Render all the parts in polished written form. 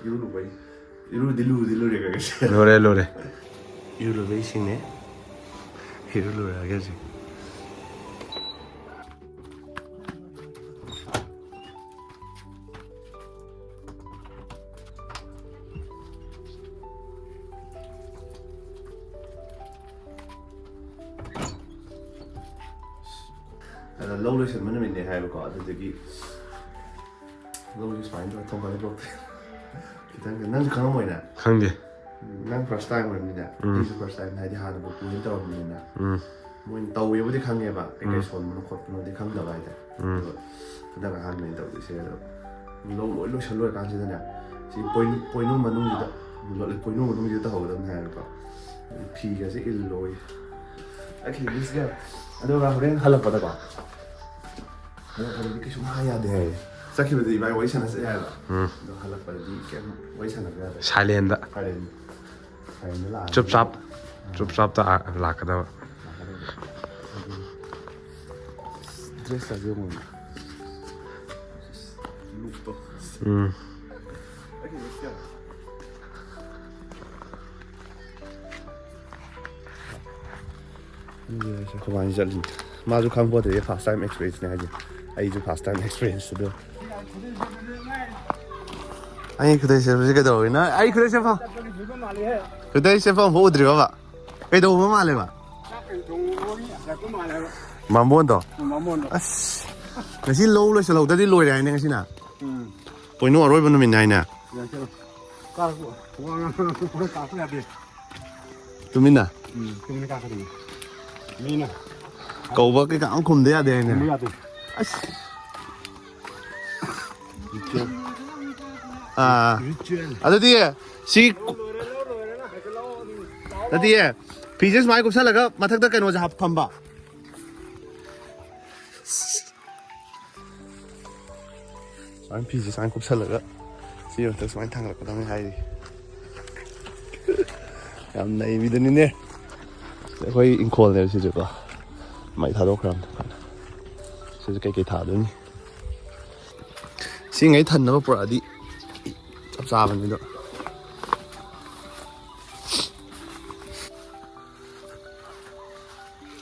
이루루바이 이루디루디루레가 노래 이루루바이 싱네 이루루라게지 lâu rồi mình mình để hai bà cọ thì cái lâu rồi phải rồi thông qua cái bộ thì thằng năng kháng mày nè kháng gì năng first time mình nè this is first time hay đi hàng bộ cũ đến tàu mình nè mình tàu yếu đi kháng nghe bà cái son nó khót nó đi kháng đâu vậy đấy thằng hàng mình tàu đi xe rồi lâu lâu lâu cái gì nè chỉ poi nó mà nung gì đó lâu lại poi nó mà nung gì đó hậu đâm hai bà cọ phi cái gì il lôi cái gì cái đó là hồi halap pada ba cái chúng hay à sao khi bây giờ bài quay sang sẽ là nó halap pada đi cái quay sang là silent đó chụp sắp ta lạc cái đó dress là gì mà lupa các bạn rất là mà dù không có thể first time experience này gì ai dù first time experience được anh cứ thấy xem cái đầu nó anh cứ thấy xem phong cứ thấy xem phong vô được không ạ cái đầu mà mà lên mà muốn đó cái gì lâu rồi sao lâu tới lôi này này cái gì nào bồi nuôi rồi bên mình này nè tụi mình à cậu vợ cái cão khum đấy à đây này đi si đi pieces mai cũng sao là cái mặt thắc cái nóจะ hấp thầm bả anh pieces anh cũng sao là cái si rồi tới anh thằng là cái đó hay đi làm này video này để coi in call này chứ có mày thả đâu không sẽ cái thả đấy xin ngay thần nó bỏ đi chắp ra bên đó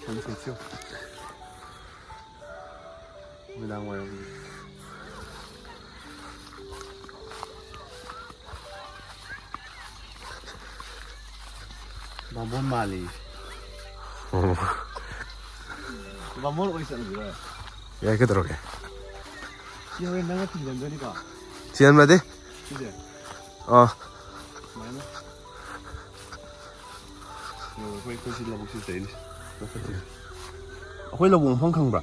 không thể chưa mình đang ngoài Mamon Mali. Mamon 어디 있었는 거야? 야, 이렇게 들어게. 지하에 나가 팀장 되니까. 지연 맞지? 이제. 많이. 왜 그것이 나 목소리 제일. 홀로 본 황강브라.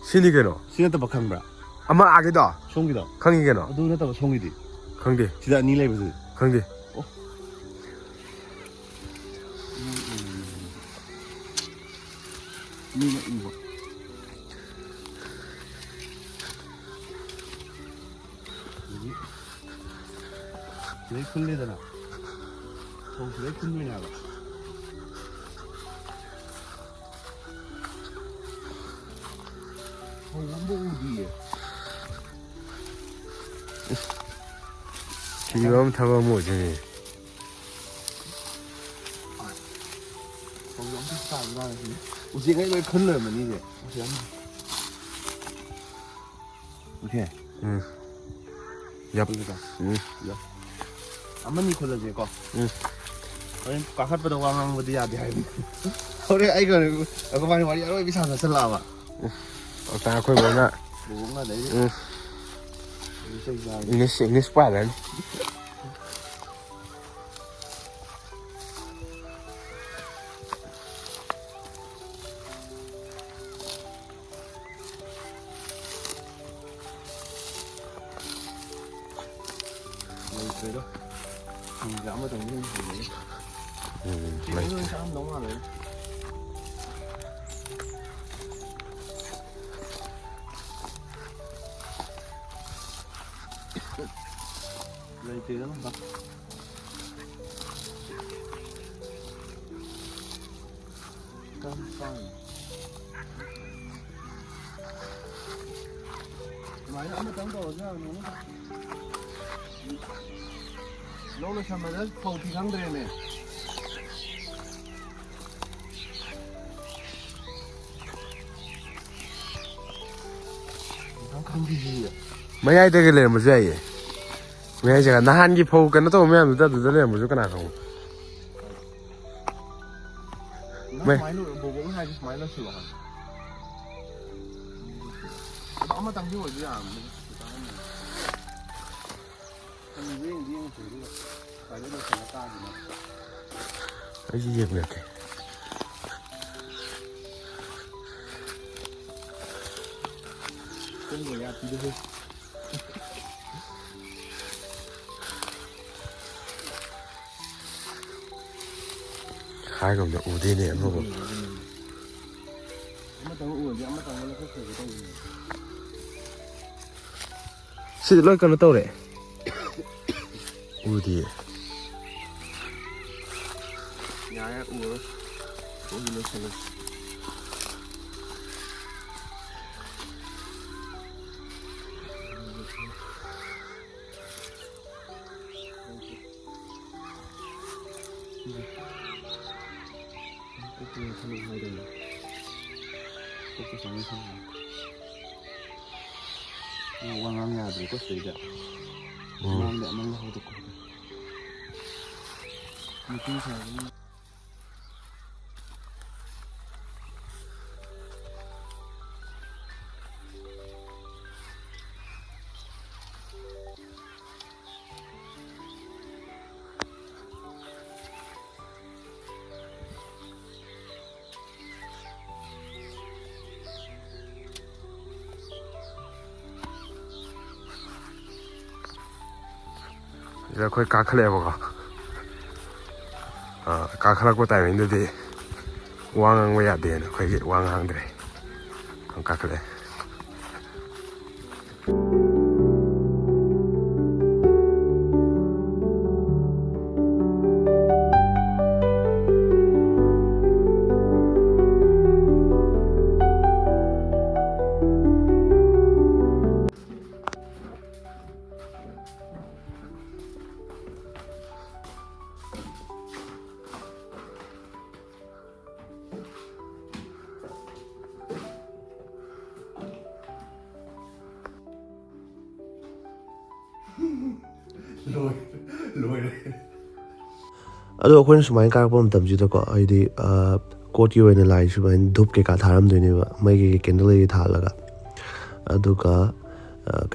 신이게노. 신한테 박강브라. 아마 아기다. 송기다. 강이게노. 누구한테 송이디. 강디. 지다 니 레이브스. 강디. 이거. 왜 클리더나? 왜 클리냐고? 원복이에. 지금 타고 뭐지? 거기 엄청 싸 이거. 우지가 이걸 걸러면 이제 오케이 얍 아마니 걸러지 거 아니 까카보다 왕왕 어디 야디 하이 그래 아이고 그거 많이 말이 여러 비싸서 쓸라와 ta khơi bố nè đúng là đấy English quá đấy vậy đó giảm ở tầng lên thì vậy chỉ sao đúng rồi lấy tiền lắm bạn cam phai máy nó tấm đồ chứ nó ꯂꯧꯅ ꯁꯝꯕꯗ ꯐꯧꯗꯤ ꯈꯪꯗ꯭ꯔꯦꯅꯦ ꯃꯌꯥꯏꯗꯒꯤ ꯂꯩꯔꯝꯕꯁꯨ ꯌꯥꯏꯌꯦ ꯃꯌꯥꯏ ꯖꯒꯥ ꯅꯍꯥꯟꯒꯤ ꯐꯧ ꯀꯩꯅꯣ ꯇꯧꯕ ꯃꯌꯥꯝꯗꯨꯗ ꯑꯗꯨꯗ ꯂꯩꯔꯝꯕꯁꯨ ꯀꯅꯥ ꯈꯪꯕ ꯁꯨꯃꯥꯏꯅ ꯕꯣꯕꯣꯛꯅ ꯍꯥꯏꯗꯤ ꯁꯨꯃꯥꯏꯅ ꯂꯣꯏꯁꯤꯜꯂꯣ ꯍꯥꯏꯕ ꯑꯗꯣ ꯑꯃꯇꯪꯗꯤ ꯑꯣꯏꯕ ꯌꯥꯔꯝꯅꯤ ꯌꯦꯡꯗꯤ ꯌꯦꯡꯉꯨꯁꯤꯗꯨꯒ ꯁꯨꯃꯥꯏꯅ ꯂꯣꯏꯁꯤꯜꯂ ꯀꯥꯒꯤꯅ ꯑꯩꯁꯨ ꯌꯦꯡꯂꯛꯀꯦ ꯀꯣꯡꯒ ꯌꯥꯠꯄꯤꯗꯨꯕꯨ ꯍꯥꯏꯒꯨꯝꯗ ꯎꯗꯦꯅꯦ ꯑꯃꯕꯨ ꯑꯃꯇꯪ ꯎꯔꯗꯤ ꯑꯃꯇꯪꯒ ꯂꯧꯈꯠꯈ꯭ꯔꯒꯦ ꯇꯧꯕꯅꯦ ꯁꯤꯗꯤ ꯂꯣꯏ ꯀꯩꯅꯣ ꯇꯧꯔꯦ ꯎꯗꯤꯌꯦ ꯌꯥꯔꯦ ꯎꯔꯣꯏ ꯀꯣꯡꯒꯤ ꯂꯣꯏꯁꯤꯜꯂꯁꯤ ꯋꯥ ꯉꯥꯡ ꯌꯥꯗ꯭ꯔꯦꯀꯣ ꯁꯤꯗꯩꯗ ꯉꯥꯡꯗ ꯑꯃ ꯍꯧꯗꯣꯛꯀꯣ ꯅꯨꯄꯤ ꯁꯥꯕꯅꯤ ꯁꯤꯗ ꯑꯩꯈꯣꯏ ꯀꯥꯈꯠꯂꯛꯑꯦꯕꯀꯣ ꯀꯥꯈꯠꯂꯛꯄ ꯇꯥꯏꯃꯤꯡꯗꯨꯗꯤ ꯋꯥ ꯉꯥꯡꯕ ꯌꯥꯗꯦꯅ ꯑꯩꯈꯣꯏꯒꯤ ꯋꯥ ꯉꯥꯡꯗ꯭ꯔꯦ ꯑꯗꯨꯝ ꯀꯥꯈꯠꯂꯛꯑꯦ ꯂꯣꯏꯔꯦ ꯑꯗꯣ ꯑꯩꯈꯣꯏꯅ ꯁꯨꯃꯥꯏꯅ ꯀꯥꯔꯛꯄ ꯃꯇꯝꯁꯤꯗꯀꯣ ꯍꯥꯏꯗꯤ ꯀꯣꯔꯠꯀꯤ ꯑꯣꯏꯅ ꯂꯥꯏ ꯁꯨꯃꯥꯏꯅ ꯙꯨꯞ ꯀꯩꯀꯥ ꯊꯥꯔꯝꯗꯣꯏꯅꯦꯕ ꯃꯩ ꯀꯩꯀꯩ ꯀꯦꯟꯗꯜ ꯀꯩꯀꯩ ꯊꯥꯜꯂꯒ ꯑꯗꯨꯒ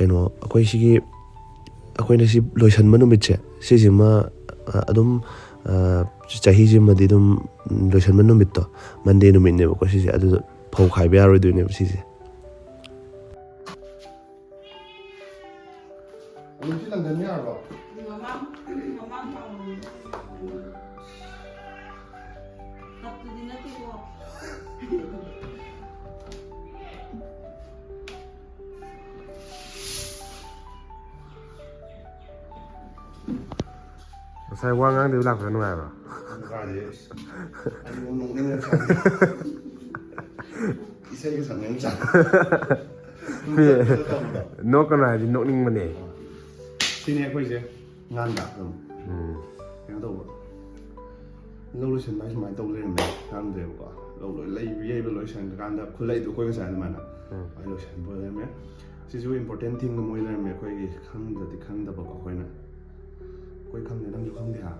ꯀꯩꯅꯣ ꯑꯩꯈꯣꯏ ꯁꯤꯒꯤ ꯑꯩꯈꯣꯏꯅ ꯁꯤ ꯂꯣꯏꯁꯤꯟꯕ ꯅꯨꯃꯤꯠꯁꯦ ꯁꯤꯁꯤꯃ ꯑꯗꯨꯝ ꯆꯍꯤꯁꯤꯃꯗꯤ ꯑꯗꯨꯝ ꯂꯣꯏꯁꯤꯟꯕ ꯅꯨꯃꯤꯠꯇꯣ ꯃꯟꯗꯦ ꯅꯨꯃꯤꯠꯅꯦꯕꯀꯣ ꯁꯤꯁꯦ ꯑꯗꯨꯗ ꯐꯧ ꯈꯥꯏꯕ ꯌꯥꯔꯣꯏꯗꯣꯏꯅꯦꯕ ꯁꯤꯁꯦ ꯅꯨꯡꯁꯤ ꯂꯪꯖꯟ ꯌꯥꯔꯕꯣ ꯃꯃꯥꯡ ꯀꯞꯇꯨꯗꯤ ꯅꯠꯇꯦꯀꯣ ꯉꯁꯥꯏ ꯋꯥ ꯉꯥꯡꯗꯕꯤ ꯂꯥꯛꯄꯗ ꯅꯨꯡꯉꯥꯏꯕ꯭ꯔꯣ 이세계 장면장 ꯅꯣꯛꯀꯅꯨ ꯍꯥꯏꯗꯤ ꯅꯣꯛꯅꯤꯡꯕꯅꯦ ꯁꯤꯅꯦ ꯑꯩꯈꯣꯏꯁꯦ ꯉꯥꯟꯗ ꯑꯗꯨꯝ ꯀꯩꯅꯣ ꯇꯧꯕ ꯂꯧ ꯂꯣꯏꯁꯟꯕ ꯁꯨꯃꯥꯏꯅ ꯇꯧ ꯂꯩꯔꯝꯃꯦ ꯈꯪꯗ꯭ꯔꯦꯕꯀꯣ ꯂꯧ ꯌꯩꯕ ꯂꯣꯏꯁꯟꯀꯥꯟꯗ ꯈꯨꯠꯂꯩꯗꯣ ꯑꯩꯈꯣꯏ ꯉꯁꯥꯏ ꯑꯗꯨꯃꯥꯏꯅ ꯑꯩ ꯂꯣꯏꯁꯟꯕ ꯂꯩꯔꯝꯃꯦ ꯁꯤꯁꯨ ꯏꯝꯄꯣꯔꯇꯦꯟ ꯊꯤꯡ ꯑꯃ ꯂꯩꯔꯝꯃꯦ ꯑꯩꯈꯣꯏꯒꯤ ꯈꯪꯗ꯭ꯔꯗꯤ ꯈꯪꯗꯕꯀꯣ ꯑꯩꯈꯣꯏꯅ ꯑꯩꯈꯣꯏ ꯈꯪꯗꯦ ꯅꯪꯁꯨ ꯈꯪꯗꯦ ꯍꯥ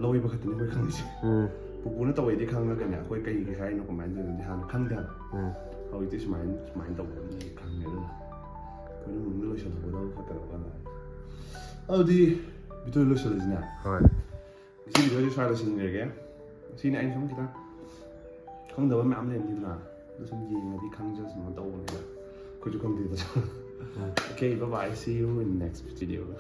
ꯂꯧꯏꯕ ꯈꯛꯇꯅꯤ ꯑꯩꯈꯣꯏ ꯈꯪꯉꯤꯁꯦ ꯄꯨꯄꯨꯅ ꯇꯧꯋꯦꯗꯤ ꯈꯪꯉꯒꯅꯦ ꯑꯩꯈꯣꯏ ꯀꯩꯒꯤ ꯍꯥꯏꯔꯤꯅꯣ ꯀꯃꯥꯏꯅ ꯇꯧꯔꯤꯅꯣꯗꯤ ꯍꯥꯟꯅ ꯈꯪꯗꯦ ꯍꯥꯏꯕ ꯍꯧꯖꯤꯛꯇꯤ ꯁꯨꯃꯥꯏꯅ ꯇꯧꯕꯗꯤ ꯈꯪꯉꯦ ꯑꯗꯨꯅ ꯑꯩꯈꯣꯏꯅ ꯃꯨꯟꯗ ꯂꯣꯏꯁꯜꯍꯧꯒꯗꯕ ꯈꯣꯠꯀꯗꯕ ꯑꯗꯨꯗꯤ ꯚꯤꯗꯤꯑꯣ ꯂꯣꯏꯁꯜꯂꯁꯤꯅꯦ ꯍꯣꯏ ꯉꯁꯤ ꯚꯤꯗꯤꯑꯣꯁꯦ ꯁ꯭ꯋꯥꯏ ꯂꯣꯏꯁꯤꯟꯖꯔꯒꯦ ꯁꯤꯅꯦ ꯑꯩꯅ ꯁꯨꯝ ꯈꯤꯇꯪ ꯈꯪꯗꯕ ꯃꯌꯥꯝ ꯂꯩꯔꯝꯅꯤꯗꯅ ꯑꯗꯨ ꯁꯨꯝ ꯌꯦꯡꯉꯗꯤ ꯈꯪꯖꯁꯅꯣ ꯇꯧꯕꯅꯤꯗ ꯑꯩꯈꯣꯏꯁꯨ ꯈꯪꯗꯦꯗ ꯑꯣꯀꯦ ꯕꯥꯏ ꯁꯤ ꯌꯨ ꯏꯟ ꯅꯦꯛꯁ ꯚꯤꯗꯤꯑꯣ